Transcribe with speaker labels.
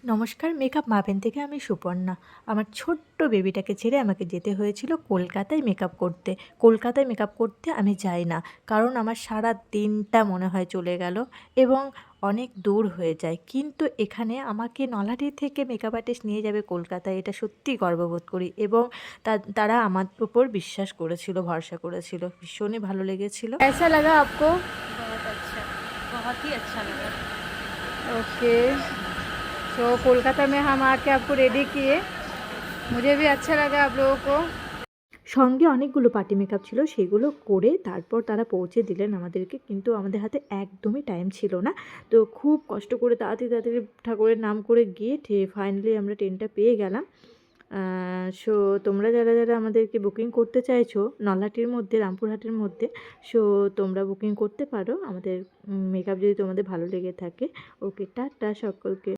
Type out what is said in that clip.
Speaker 1: নমস্কার, মেকআপ মাভেন থেকে আমি সুপর্ণা। আমার ছোট্ট বেবিটাকে ছেড়ে আমাকে যেতে হয়েছিল কলকাতায় মেকআপ করতে। কলকাতায় মেকআপ করতে আমি যাই না, কারণ আমার সারা দিনটা মনে হয় চলে গেল এবং অনেক দূর হয়ে যায়। কিন্তু এখানে আমাকে নলহাটি থেকে মেকআপ আর্টিস্ট নিয়ে যাবে কলকাতায়, এটা সত্যিই গর্ববোধ করি এবং তারা আমার উপর বিশ্বাস করেছিল, ভরসা করেছিল। ভীষণই ভালো লেগেছিল।
Speaker 2: कैसा लगा आपको?
Speaker 3: बहुत अच्छा, बहुत ही अच्छा लगा।
Speaker 2: ओके। तो कोलकाता में हम आके आपको रेडी किए। मुझे भी अच्छा लगा आप लोगों को।
Speaker 1: সঙ্গে অনেকগুলো পার্টি মেকআপ ছিল, সেগুলো করে তারপর তারা পৌঁছে দিলেন আমাদেরকে। কিন্তু আমাদের হাতে একদমই টাইম ছিল না। তো খুব কষ্ট করে তাড়াতাড়ি তাড়াতাড়ি ঠাকুরের নাম করে গিয়ে ফাইনালি আমরা ট্রেনটা পেয়ে গেলাম। সো তোমরা যারা যারা আমাদেরকে বুকিং করতে চাইছো নলহাটির মধ্যে, রামপুরহাটের মধ্যে, সো তোমরা বুকিং করতে পারো আমাদের মেকআপ যদি তোমাদের ভালো লেগে থাকে। ওকে, টাটা সকলকে।